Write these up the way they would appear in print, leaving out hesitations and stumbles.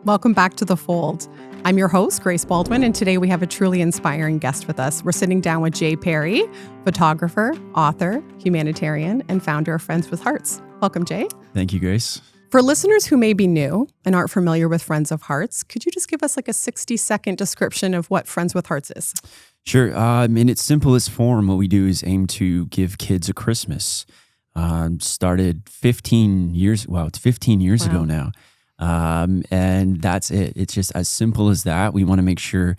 Welcome back to The Fold. I'm your host, Grace Baldwin, and today we have a truly inspiring guest with us. We're sitting down with Jay Perry, photographer, author, humanitarian, and founder of Friends with Hearts. Welcome, Jay. Thank you, Grace. For listeners who may be new and aren't familiar with Friends of Hearts, could you just give us like a 60-second description of what Friends with Hearts is? Sure. In its simplest form, what we do is aim to give kids a Christmas. Started 15 years, it's 15 years ago now. And that's it. It's just as simple as that. We want to make sure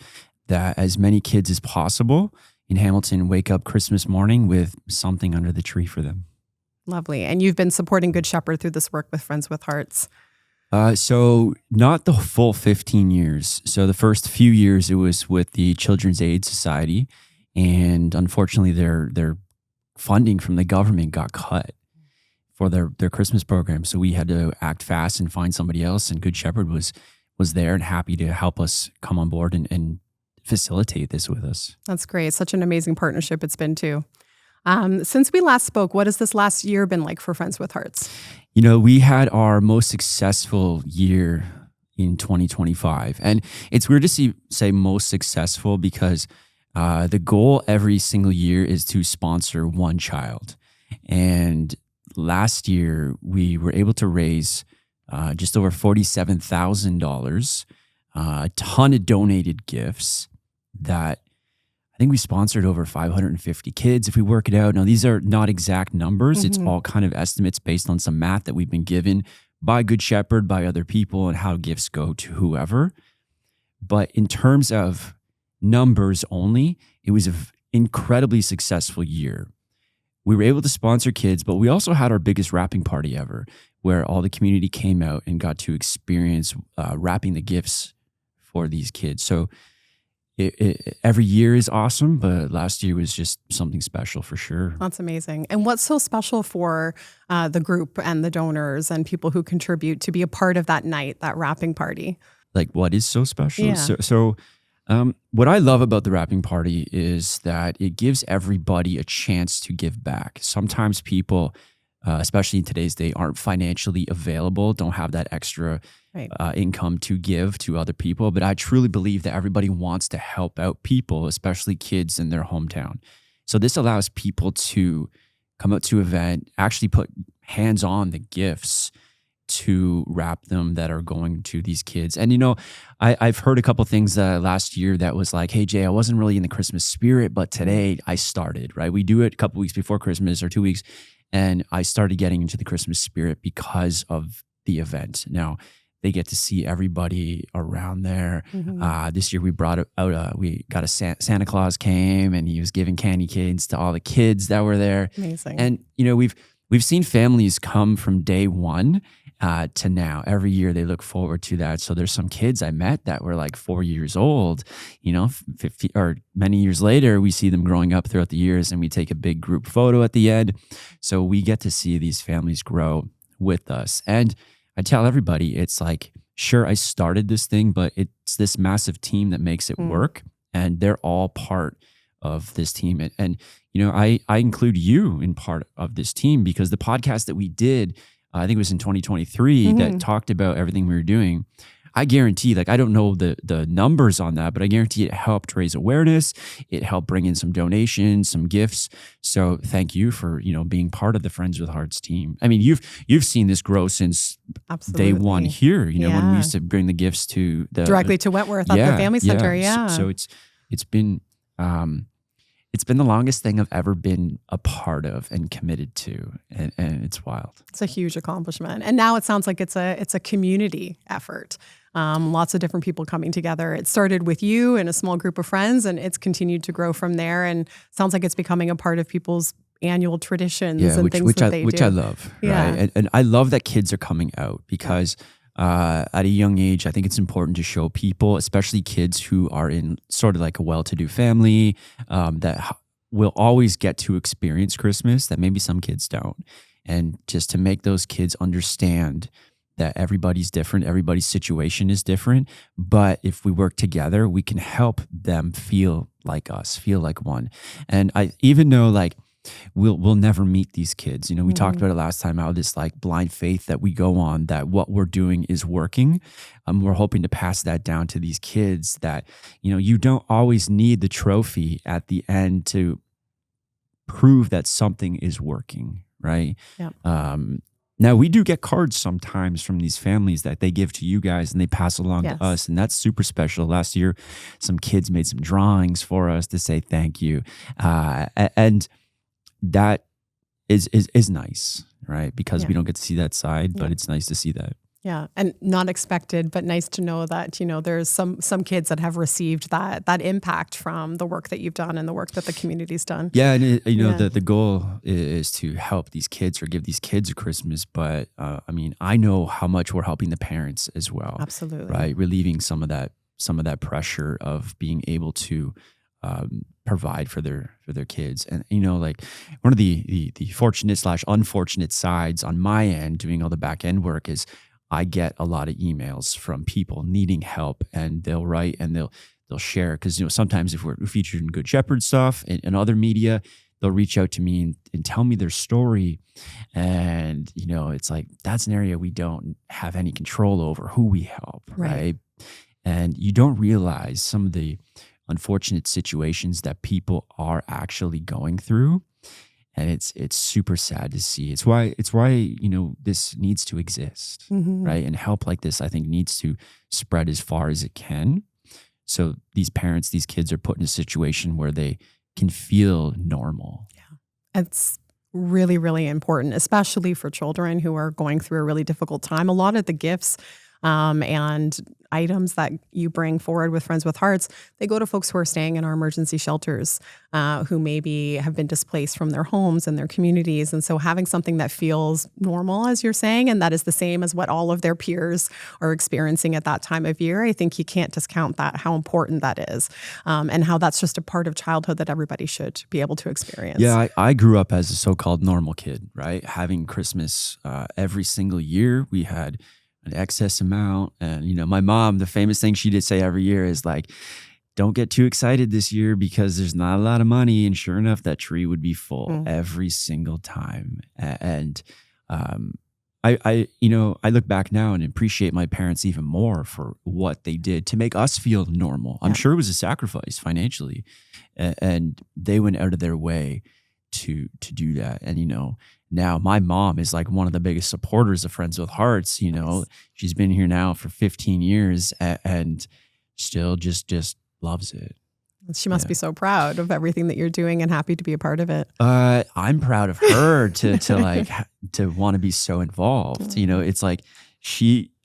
that as many kids as possible in Hamilton wake up Christmas morning with something under the tree for them. Lovely. And you've been supporting Good Shepherd through this work with Friends with Hearts. So not the full 15 years. So the first few years it was with the Children's Aid Society, and unfortunately their funding from the government got cut for their Christmas program. So we had to act fast and find somebody else, and Good Shepherd was there and happy to help us come on board and facilitate this with us. That's great. Such an amazing partnership it's been too. Since we last spoke, what has this last year been like for Friends with Hearts? You know, we had our most successful year in 2025. And it's weird to say most successful because the goal every single year is to sponsor one child. And last year, we were able to raise just over $47,000, a ton of donated gifts that I think we sponsored over 550 kids if we work it out. Now, these are not exact numbers. It's all kind of estimates based on some math that we've been given by Good Shepherd, by other people, and how gifts go to whoever. But in terms of numbers only, it was an incredibly successful year. We were able to sponsor kids, but we also had our biggest wrapping party ever, where all the community came out and got to experience wrapping the gifts for these kids. So every year is awesome, but last year was just something special for sure. That's amazing. And what's so special for the group and the donors and people who contribute to be a part of that night, that wrapping party? Like, what is so special? Yeah. So what I love about the wrapping party is that it gives everybody a chance to give back. Sometimes people, especially in today's day, aren't financially available, don't have that extra income to give to other people. But I truly believe that everybody wants to help out people, especially kids in their hometown. So this allows people to come out to an event, actually put hands on the gifts to wrap them that are going to these kids. And, you know, I've heard a couple things last year that was like, hey, Jay, I wasn't really in the Christmas spirit, but today I started, right? We do it a couple weeks before Christmas or 2 weeks. And I started getting into the Christmas spirit because of the event. Now, they get to see everybody around there. This year we brought out, we got a Santa Claus came and he was giving candy canes to all the kids that were there. Amazing. And, you know, we've seen families come from day one to now. Every year they look forward to that. So there's some kids I met that were like 4 years old, you know, 50 or many years later, we see them growing up throughout the years and we take a big group photo at the end. So we get to see these families grow with us. And I tell everybody, it's like, sure, I started this thing, but it's this massive team that makes it work. And they're all part of this team. And you know, I include you in part of this team because the podcast that we did, I think it was in 2023, that talked about everything we were doing. I guarantee, like, I don't know the numbers on that, but I guarantee it helped raise awareness. It helped bring in some donations, some gifts. So thank you for, you know, being part of the Friends with Hearts team. I mean, you've seen this grow since day one here, you know, when we used to bring the gifts to directly to Wentworth at the Family Center. Yeah. So it's been the longest thing I've ever been a part of and committed to, and it's wild. It's a huge accomplishment, and now it sounds like it's a community effort. Lots of different people coming together. It started with you and a small group of friends, and it's continued to grow from there. And sounds like it's becoming a part of people's annual traditions and things that they do. Which I love. Yeah. Right? And I love that kids are coming out because at a young age, I think it's important to show people, especially kids who are in sort of like a well-to-do family, that will always get to experience Christmas that maybe some kids don't. And just to make those kids understand that everybody's different, everybody's situation is different, but if we work together, we can help them feel like us, feel like one. And I even know, like, we'll never meet these kids. We talked Mhm. about it last time, how this like blind faith that we go on, that what we're doing is working. We're hoping to pass that down to these kids, that you don't always need the trophy at the end to prove that something is working, right? Yep. Now we do get cards sometimes from these families that they give to you guys and they pass along Yes. to us, and that's super special. Last year, some kids made some drawings for us to say thank you, and that is nice, right? Because Yeah. we don't get to see that side, but Yeah. it's nice to see that. Yeah, and not expected, but nice to know that there's some kids that have received that impact from the work that you've done and the work that the community's done. Yeah, and Yeah. the goal is to help these kids or give these kids a Christmas, but I mean, I know how much we're helping the parents as well, Absolutely. right? Relieving some of that pressure of being able to provide for their kids. And like, one of the fortunate/unfortunate sides on my end doing all the back end work is I get a lot of emails from people needing help, and they'll write and they'll share, because sometimes if we're featured in Good Shepherd stuff and other media, they'll reach out to me and tell me their story. And it's like, that's an area we don't have any control over, who we help, Right. right? And you don't realize some of the unfortunate situations that people are actually going through, and it's super sad to see. It's why this needs to exist, Mhm. right? And help like this, I think, needs to spread as far as it can, so these parents, these kids are put in a situation where they can feel normal. It's really, really important, especially for children who are going through a really difficult time. A lot of the gifts and items that you bring forward with Friends with Hearts, they go to folks who are staying in our emergency shelters, who maybe have been displaced from their homes and their communities. And so having something that feels normal, as you're saying, and that is the same as what all of their peers are experiencing at that time of year, I think you can't discount that, how important that is, and how that's just a part of childhood that everybody should be able to experience. Yeah, I grew up as a so-called normal kid, right? Having Christmas every single year. We had an excess amount. And, my mom, the famous thing she did say every year is like, don't get too excited this year because there's not a lot of money. And sure enough, that tree would be full every single time. And I look back now and appreciate my parents even more for what they did to make us feel normal. I'm sure it was a sacrifice financially, and they went out of their way to do that. And now my mom is like one of the biggest supporters of Friends with Hearts. She's been here now for 15 years and still just loves it. She must be so proud of everything that you're doing and happy to be a part of it. I'm proud of her to want to be so involved. It's like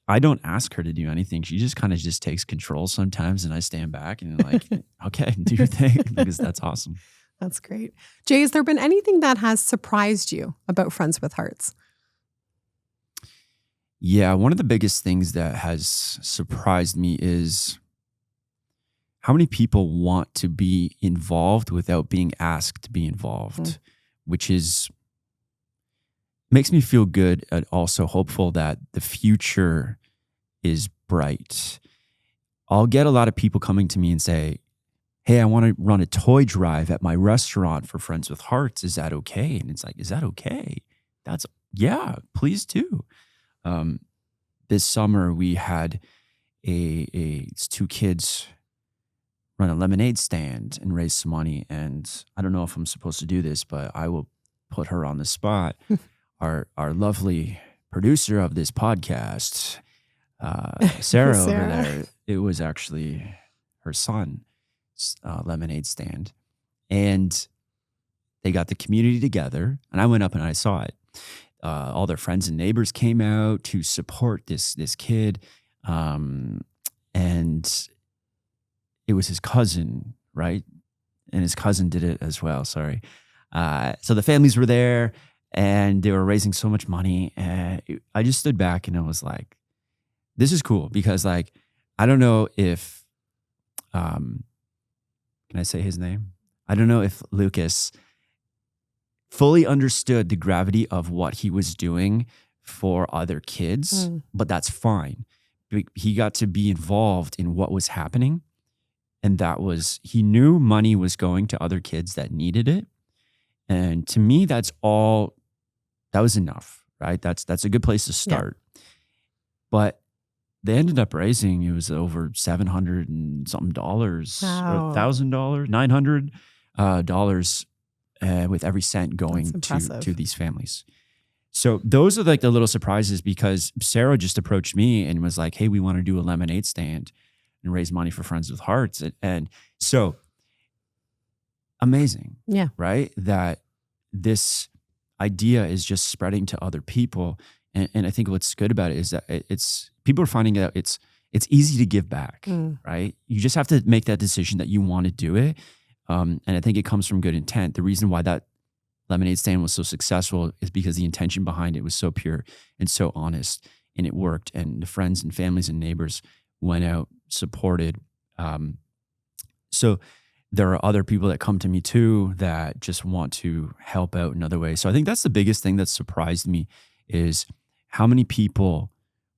I don't ask her to do anything. She just kind of just takes control sometimes, and I stand back and like, okay, do your thing, because that's awesome. That's great. Jay, has there been anything that has surprised you about Friends with Hearts? Yeah, one of the biggest things that has surprised me is how many people want to be involved without being asked to be involved, which makes me feel good and also hopeful that the future is bright. I'll get a lot of people coming to me and say, hey, I want to run a toy drive at my restaurant for Friends with Hearts. Is that okay? And it's like, is that okay? Yeah, please do. This summer we had it's two kids run a lemonade stand and raise some money. And I don't know if I'm supposed to do this, but I will put her on the spot. Our lovely producer of this podcast, Sarah over there, it was actually her son. Lemonade stand, and they got the community together, and I went up and I saw it. All their friends and neighbors came out to support this kid, and it was his cousin, right? And his cousin did it as well. Sorry. So the families were there, and they were raising so much money, and I just stood back and I was like, "This is cool," because like I don't know if can I say his name? I don't know if Lucas fully understood the gravity of what he was doing for other kids, but that's fine. He got to be involved in what was happening. And he knew money was going to other kids that needed it. And to me, that was enough, right? That's a good place to start. But they ended up raising, it was over $700 and something dollars, or Wow. $1,000, $900 with every cent going That's impressive. to these families. So those are like the little surprises, because Sarah just approached me and was like, hey, we want to do a lemonade stand and raise money for Friends with Hearts. And so amazing, Yeah. right? That this idea is just spreading to other people. And I think what's good about it is that people are finding out it's easy to give back, right? You just have to make that decision that you want to do it. And I think it comes from good intent. The reason why that lemonade stand was so successful is because the intention behind it was so pure and so honest, and it worked. And the friends and families and neighbors went out, supported. So there are other people that come to me too that just want to help out in other ways. So I think that's the biggest thing that surprised me, is how many people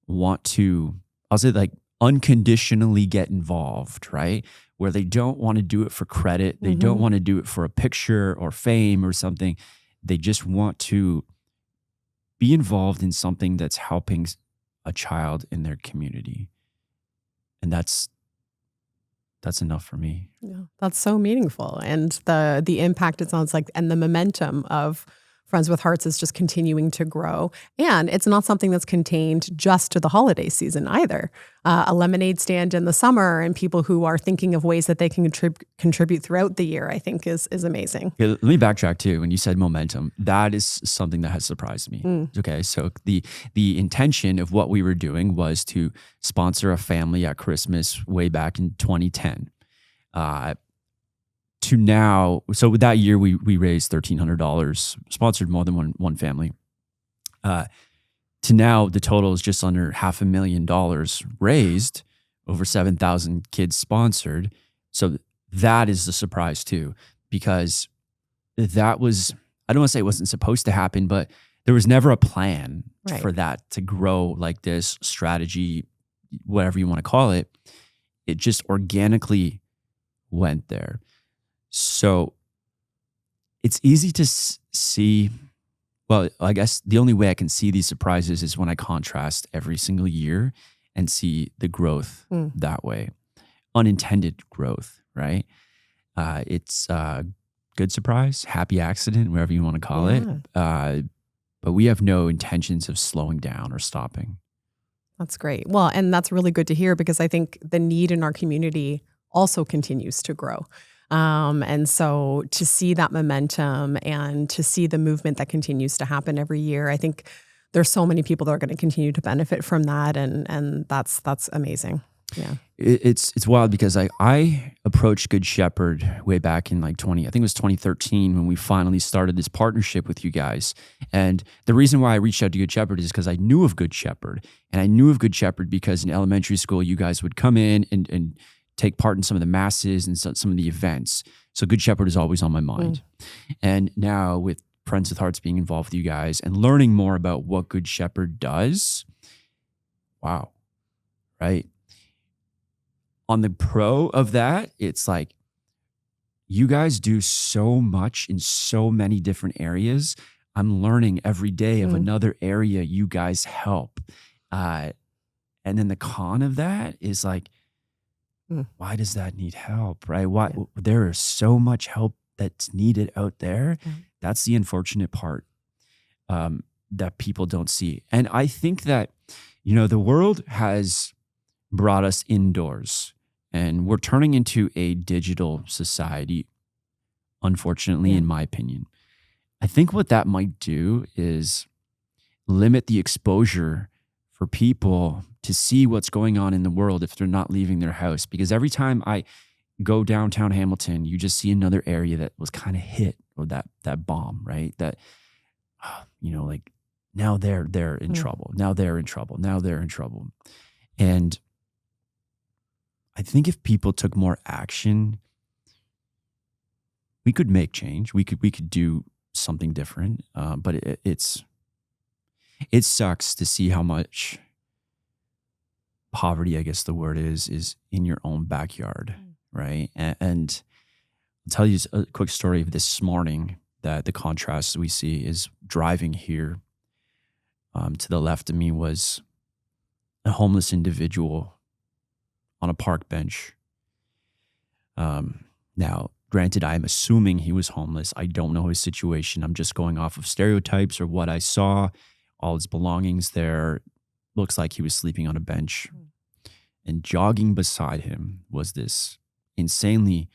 want to, I'll say, like, unconditionally get involved, right? Where they don't want to do it for credit. They don't want to do it for a picture or fame or something. They just want to be involved in something that's helping a child in their community. And that's enough for me. Yeah, that's so meaningful. And the impact, it sounds like, and the momentum of Friends with Hearts is just continuing to grow. And it's not something that's contained just to the holiday season either. A lemonade stand in the summer, and people who are thinking of ways that they can contribute throughout the year, I think is amazing. Okay, let me backtrack too. When you said momentum, that is something that has surprised me. Okay, so the intention of what we were doing was to sponsor a family at Christmas way back in 2010. To now, so with that year we raised $1,300, sponsored more than one family. To now, the total is just under $500,000 raised, over 7,000 kids sponsored. So that is the surprise too, because that was, I don't want to say it wasn't supposed to happen, but there was never a plan for that to grow like this, strategy, whatever you want to call it. It just organically went there. So it's easy to see. Well, I guess the only way I can see these surprises is when I contrast every single year and see the growth that way. Unintended growth, right? It's a good surprise, happy accident, whatever you want to call it. But we have no intentions of slowing down or stopping. That's great. Well, and that's really good to hear, because I think the need in our community also continues to grow. And so to see that momentum and to see the movement that continues to happen every year, I think there's so many people that are going to continue to benefit from that. And that's amazing. Yeah. It's wild, because I approached Good Shepherd way back in I think it was 2013, when we finally started this partnership with you guys. And the reason why I reached out to Good Shepherd is because I knew of Good Shepherd. And I knew of Good Shepherd because in elementary school, you guys would come in and take part in some of the masses and some of the events. So Good Shepherd is always on my mind. And now with Friends with Hearts being involved with you guys and learning more about what Good Shepherd does, wow, right? On the pro of that, it's like, you guys do so much in so many different areas. I'm learning every day of another area you guys help. And then the con of that is like, why does that need help, right? Why there is so much help that's needed out there. That's the unfortunate part that people don't see. And I think that, the world has brought us indoors, and we're turning into a digital society, unfortunately, in my opinion. I think what that might do is limit the exposure for people to see what's going on in the world if they're not leaving their house. Because every time I go downtown Hamilton, you just see another area that was kind of hit, or that bomb, right? That, like, now they're in trouble. Now they're in trouble. Now they're in trouble. And I think if people took more action, we could make change. We could do something different. But it sucks to see how much poverty, I guess the word is in your own backyard, right? And I'll tell you a quick story of this morning. that the contrast we see is driving here. To the left of me was a homeless individual on a park bench. Now, granted, I'm assuming he was homeless. I don't know his situation. I'm just going off of stereotypes or what I saw. All his belongings there. Looks like he was sleeping on a bench. And jogging beside him was this insanely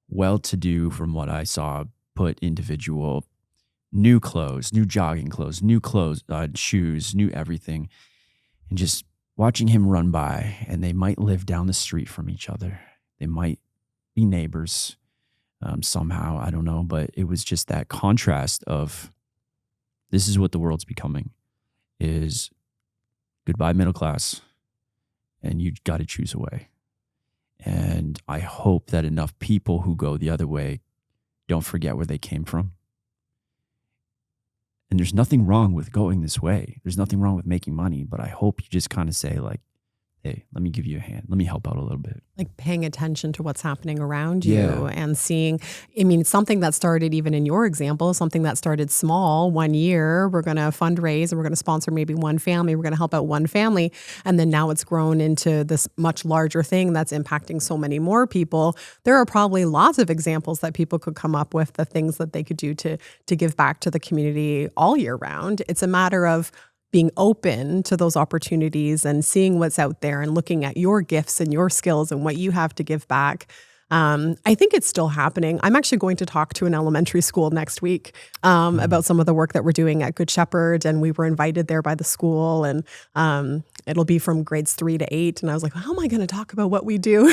well-to-do, from what I saw, put individual, new clothes, new jogging clothes, new clothes, shoes, new everything. And just watching him run by, and they might live down the street from each other. They might be neighbors somehow, I don't know. But it was just that contrast of, this is what the world's becoming, is goodbye middle class, and you got to choose a way. And I hope that enough people who go the other way don't forget where they came from. And there's nothing wrong with going this way. There's nothing wrong with making money, but I hope you just kind of say like, hey, let me give you a hand. Let me help out a little bit. Like paying attention to what's happening around you Yeah. and seeing, I mean, something that started even in your example, something that started small. 1 year, we're going to fundraise and we're going to sponsor maybe one family. We're going to help out one family. And then now it's grown into this much larger thing that's impacting so many more people. There are probably lots of examples that people could come up with, the things that they could do to give back to the community all year round. It's a matter of being open to those opportunities and seeing what's out there and looking at your gifts and your skills and what you have to give back. I think it's still happening. I'm actually going to talk to an elementary school next week about some of the work that we're doing at Good Shepherd, and we were invited there by the school, and it'll be from grades 3 to 8. And I was like, well, how am I going to talk about what we do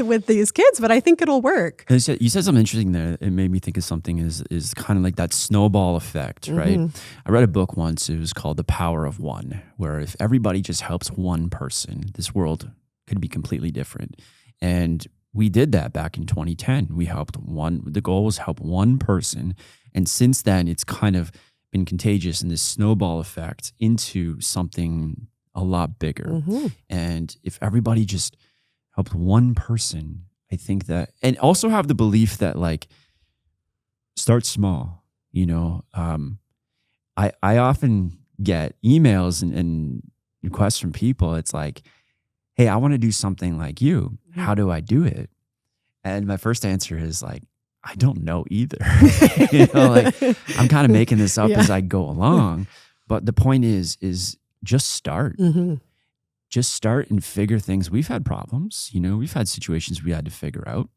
with these kids? But I think it'll work. You said something interesting there. It made me think of something is kind of like that snowball effect, right? I read a book once. It was called The Power of One, where if everybody just helps one person, this world could be completely different. And we did that back in 2010. We helped one. The goal was help one person. And since then, it's kind of been contagious in this snowball effect into something a lot bigger. And if everybody just helped one person, I think that, and also have the belief that like, start small, you know. I often get emails and requests from people. It's like, hey, I want to do something like you. How do I do it? And my first answer is like, I don't know either. You know, like I'm kind of making this up as I go along. But the point is just start. Just start and figure things. We've had problems, you know, we've had situations we had to figure out,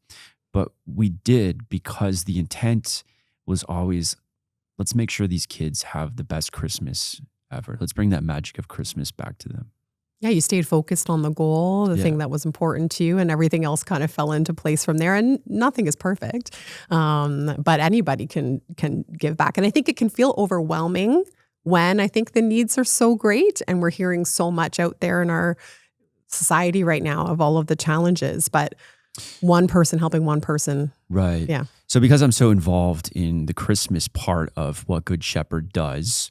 but we did because the intent was always, let's make sure these kids have the best Christmas ever. Let's bring that magic of Christmas back to them. Yeah, you stayed focused on the goal, the thing that was important to you, and everything else kind of fell into place from there. And nothing is perfect, but anybody can give back. And I think it can feel overwhelming when I think the needs are so great, and we're hearing so much out there in our society right now of all of the challenges. But one person helping one person, right? Yeah. So because I'm so involved in the Christmas part of what Good Shepherd does,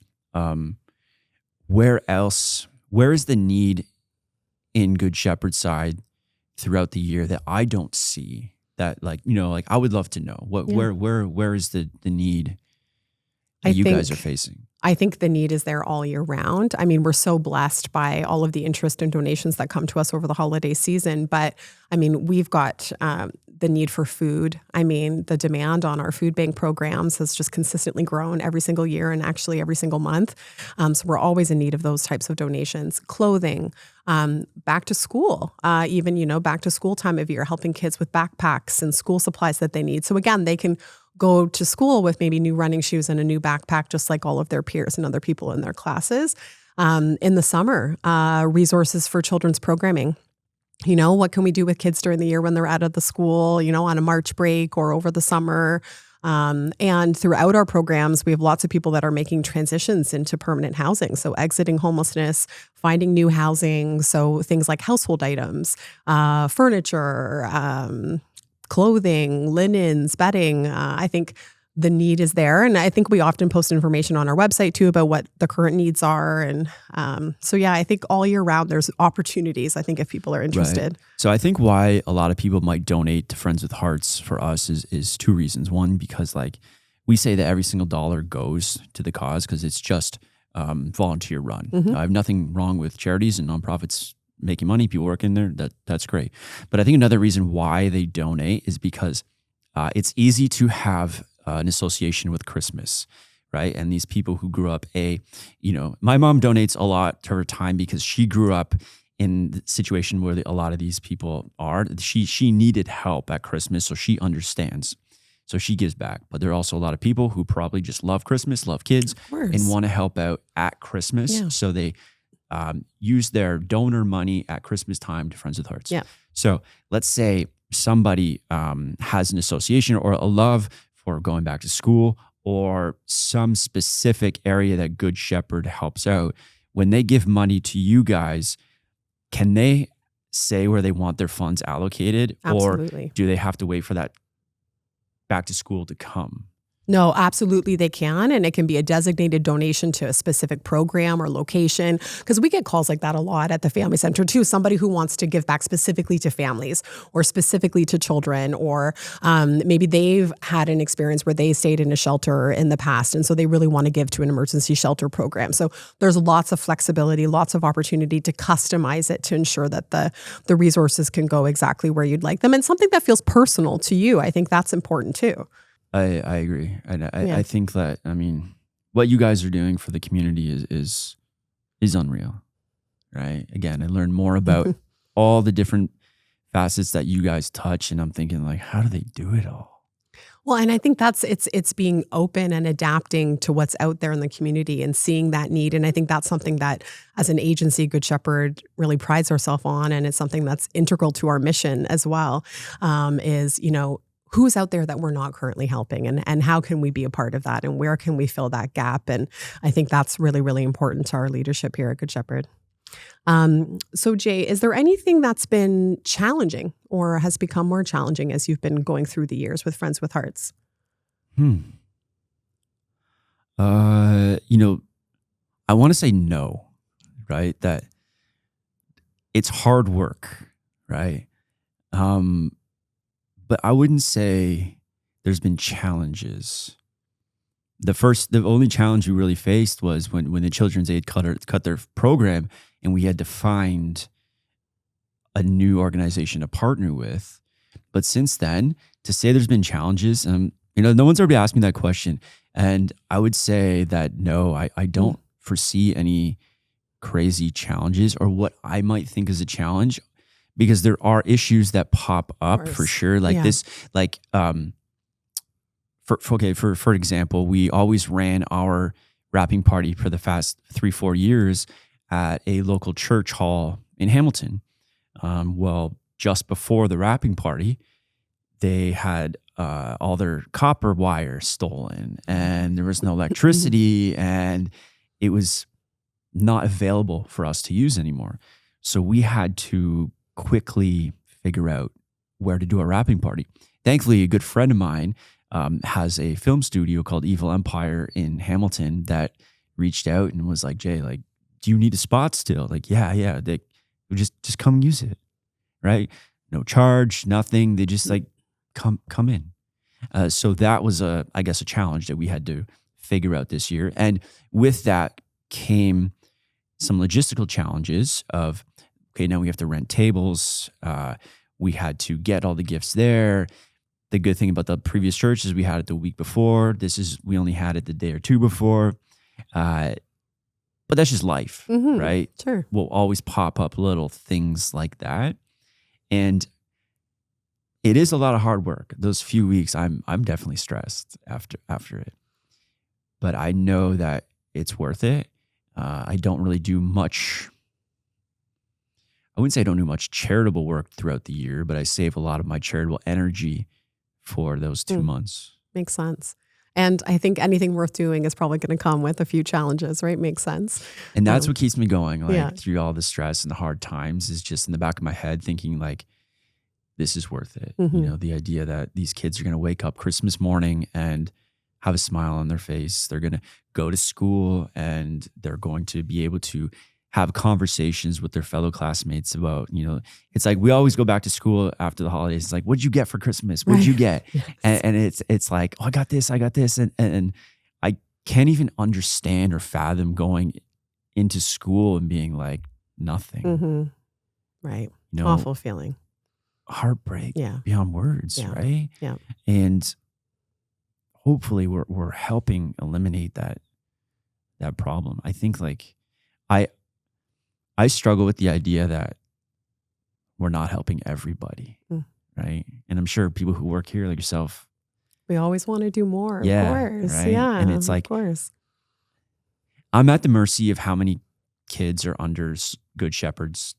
where is the need in Good Shepherd side throughout the year that I don't see? That, like, you know, like I would love to know where is the need that you guys are facing? I think the need is there all year round. I mean, we're so blessed by all of the interest and donations that come to us over the holiday season. But I mean, we've got the need for food. I mean, the demand on our food bank programs has just consistently grown every single year and actually every single month. So we're always in need of those types of donations. Clothing, back to school, even, you know, back to school time of year, helping kids with backpacks and school supplies that they need. So again, they can go to school with maybe new running shoes and a new backpack, just like all of their peers and other people in their classes. In the summer, resources for children's programming. You know, what can we do with kids during the year when they're out of the school, you know, on a March break or over the summer? And throughout our programs, we have lots of people that are making transitions into permanent housing. So exiting homelessness, finding new housing. So things like household items, furniture, clothing, linens, bedding. I think the need is there. And I think we often post information on our website too about what the current needs are. And so, yeah, I think all year round there's opportunities, I think, if people are interested. Right. So I think why a lot of people might donate to Friends with Hearts for us is two reasons. One, because like we say that every single dollar goes to the cause because it's just volunteer run. Mhm. I have nothing wrong with charities and nonprofits making money, people work in there. That's great. But I think another reason why they donate is because it's easy to have an association with Christmas, right? And these people who grew up, my mom donates a lot to her time because she grew up in the situation where a lot of these people are. She needed help at Christmas, so she understands. So she gives back. But there are also a lot of people who probably just love Christmas, love kids, Of course. and want to help out at Christmas. Yeah. So they use their donor money at Christmas time to Friends with Hearts. Yeah. So let's say somebody has an association or a love for going back to school or some specific area that Good Shepherd helps out. When they give money to you guys, can they say where they want their funds allocated? Absolutely. Or do they have to wait for that back to school to come? No, absolutely they can. And it can be a designated donation to a specific program or location. Because we get calls like that a lot at the Family Center too. Somebody who wants to give back specifically to families or specifically to children, or maybe they've had an experience where they stayed in a shelter in the past. And so they really want to give to an emergency shelter program. So there's lots of flexibility, lots of opportunity to customize it to ensure that the resources can go exactly where you'd like them. And something that feels personal to you. I think that's important too. I agree. And Yeah. I think that, what you guys are doing for the community is unreal, right? Again, I learned more about all the different facets that you guys touch, and I'm thinking like, how do they do it all? Well, and I think it's being open and adapting to what's out there in the community and seeing that need. And I think that's something that as an agency, Good Shepherd really prides ourselves on. And it's something that's integral to our mission as well, is, who's out there that we're not currently helping, and how can we be a part of that, and where can we fill that gap? And I think that's really, really important to our leadership here at Good Shepherd. So Jay, is there anything that's been challenging or has become more challenging as you've been going through the years with Friends with Hearts? I want to say no, right? That it's hard work, right? But I wouldn't say there's been challenges. The only challenge we really faced was when the Children's Aid cut their program, and we had to find a new organization to partner with. But since then, to say there's been challenges, no one's ever asked me that question, and I would say that no, I don't foresee any crazy challenges or what I might think is a challenge. Because there are issues that pop up for sure, like this, like for example, we always ran our wrapping party for the past 3-4 years at a local church hall in Hamilton. Well, just before the wrapping party, they had all their copper wire stolen, and there was no electricity, and it was not available for us to use anymore. So we had to quickly figure out where to do a wrapping party. Thankfully, a good friend of mine has a film studio called Evil Empire in Hamilton that reached out and was like, Jay, like, do you need a spot still? Like, yeah. They just come use it, right? No charge, nothing. They just like come in. So that was a challenge that we had to figure out this year. And with that came some logistical challenges of, okay, now we have to rent tables. We had to get all the gifts there. The good thing about the previous church is we had it the week before. We only had it the day or two before. But that's just life, right? Sure. We'll always pop up little things like that. And it is a lot of hard work. Those few weeks, I'm definitely stressed after it. But I know that it's worth it. I don't really do much. I wouldn't say I don't do much charitable work throughout the year, but I save a lot of my charitable energy for those 2 months. Makes sense. And I think anything worth doing is probably going to come with a few challenges, right? Makes sense. And that's what keeps me going, through all the stress and the hard times, is just in the back of my head thinking like, this is worth it. The idea that these kids are going to wake up Christmas morning and have a smile on their face. They're going to go to school and they're going to be able to have conversations with their fellow classmates about, it's like we always go back to school after the holidays. It's like, what'd you get for Christmas? What'd you get? Yes. And it's like, oh, I got this. And I can't even understand or fathom going into school and being like, nothing. Mm-hmm. Right. Awful feeling. Heartbreak Yeah. beyond words, Yeah. right? Yeah. And hopefully we're helping eliminate that problem. I think like I struggle with the idea that we're not helping everybody, right? And I'm sure people who work here like yourself, we always want to do more, of yeah, course. right? Yeah. And it's like, of course. I'm at the mercy of how many kids are under Good Shepherd's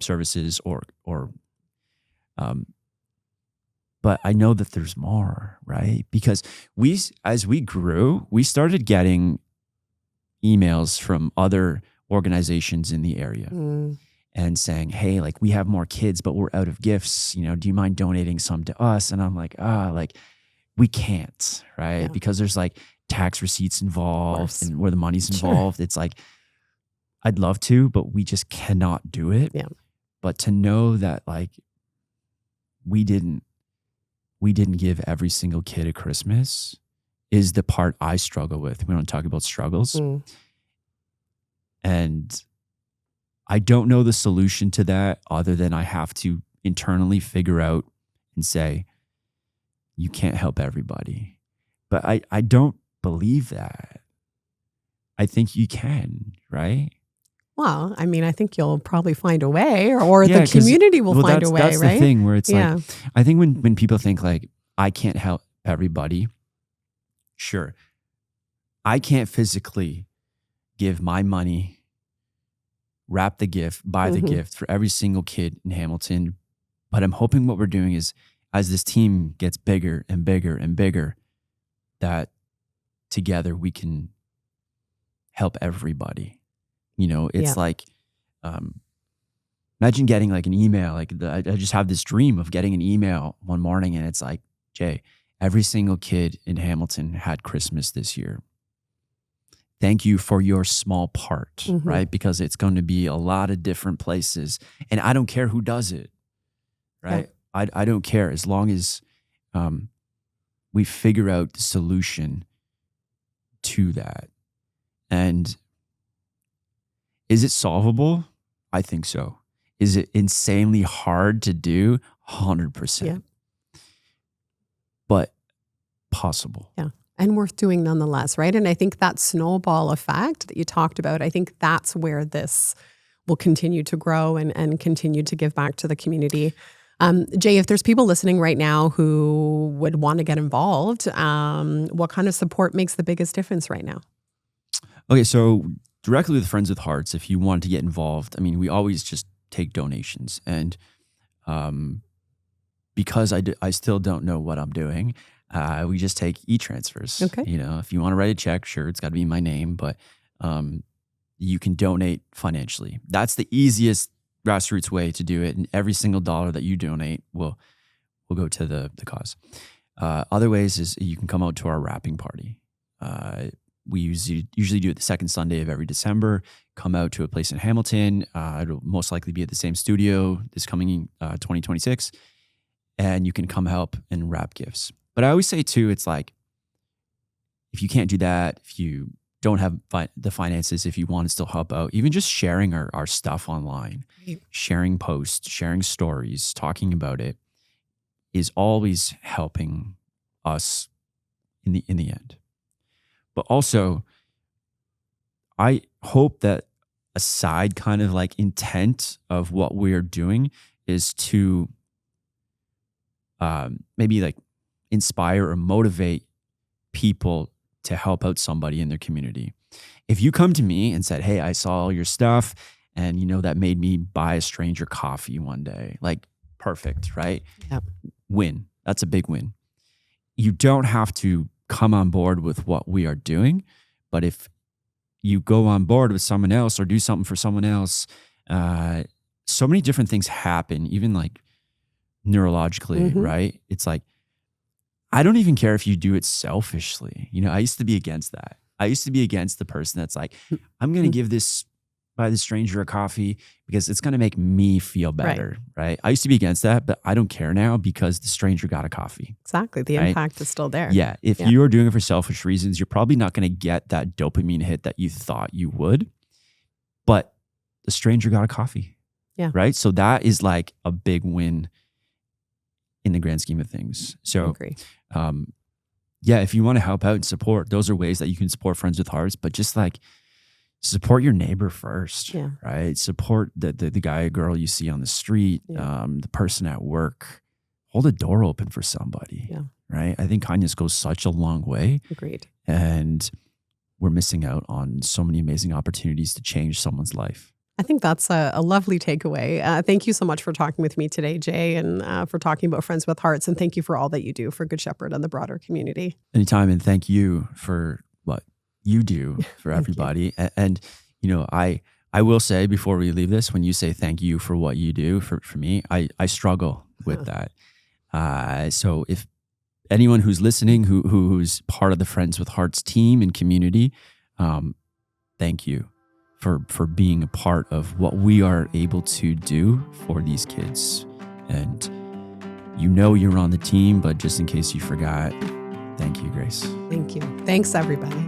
services but I know that there's more, right? Because as we grew, we started getting emails from other organizations in the area and saying, hey, like we have more kids, but we're out of gifts. Do you mind donating some to us? And I'm like, like we can't, right? Yeah. Because there's like tax receipts involved and where the money's involved. It's like, I'd love to, but we just cannot do it. Yeah. But to know that like we didn't give every single kid a Christmas is the part I struggle with. We don't talk about struggles. And I don't know the solution to that other than I have to internally figure out and say, you can't help everybody. But I don't believe that. I think you can, right? Well, I mean, I think you'll probably find a way or the community will find a way, that's right? the thing where it's like, I think when people think like, I can't help everybody, sure. I can't physically give my money, wrap the gift, buy the gift for every single kid in Hamilton. But I'm hoping what we're doing is as this team gets bigger and bigger and bigger, that together we can help everybody. It's like, imagine getting like an email. Like I just have this dream of getting an email one morning and it's like, Jay, every single kid in Hamilton had Christmas this year. Thank you for your small part, right? Because it's going to be a lot of different places. And I don't care who does it, right? Yeah. I don't care as long as we figure out the solution to that. And is it solvable? I think so. Is it insanely hard to do? 100%. Yeah. But possible. Yeah. And worth doing nonetheless, right? And I think that snowball effect that you talked about, I think that's where this will continue to grow and continue to give back to the community. Jay, if there's people listening right now who would want to get involved, what kind of support makes the biggest difference right now? Okay, so directly with Friends with Hearts, if you want to get involved, I mean, we always just take donations. And because I still don't know what I'm doing, we just take e-transfers. Okay. If you want to write a check, sure, it's got to be my name, but you can donate financially. That's the easiest grassroots way to do it. And every single dollar that you donate will go to the cause. Other ways is you can come out to our wrapping party. We usually do it the second Sunday of every December. Come out to a place in Hamilton. It'll most likely be at the same studio this coming 2026. And you can come help and wrap gifts. But I always say too, it's like, if you can't do that, if you don't have the finances, if you want to still help out, even just sharing our stuff online, sharing posts, sharing stories, talking about it is always helping us in the end. But also, I hope that a side kind of like intent of what we're doing is to maybe like inspire or motivate people to help out somebody in their community. If you come to me and said, hey, I saw all your stuff and that made me buy a stranger coffee one day, like perfect, right? Yep. Win. That's a big win. You don't have to come on board with what we are doing, but if you go on board with someone else or do something for someone else, so many different things happen, even like neurologically, right? It's like, I don't even care if you do it selfishly. I used to be against that. I used to be against the person that's like, I'm going to give this buy the stranger a coffee because it's going to make me feel better, right? I used to be against that, but I don't care now because the stranger got a coffee. Exactly. The Right? impact is still there. Yeah. If Yeah. you are doing it for selfish reasons, you're probably not going to get that dopamine hit that you thought you would. But the stranger got a coffee. Yeah. Right. So that is like a big win in the grand scheme of things. I So, agree. yeah, if you want to help out and support, those are ways that you can support Friends with Hearts, but just like support your neighbor first, Yeah. right? Support the guy or girl you see on the street, Yeah. the person at work. Hold a door open for somebody, Yeah. right? I think kindness goes such a long way, Agreed. and we're missing out on so many amazing opportunities to change someone's life. I think that's a lovely takeaway. Thank you so much for talking with me today, Jay, and for talking about Friends with Hearts. And thank you for all that you do for Good Shepherd and the broader community. Anytime, and thank you for what you do for Thank you. everybody. And you know, I will say before we leave this, when you say thank you for what you do for me, I struggle with that. So if anyone who's listening, who's part of the Friends with Hearts team and community, thank you for being a part of what we are able to do for these kids. And you know you're on the team, but just in case you forgot, thank you, Grace. Thank you. Thanks, everybody.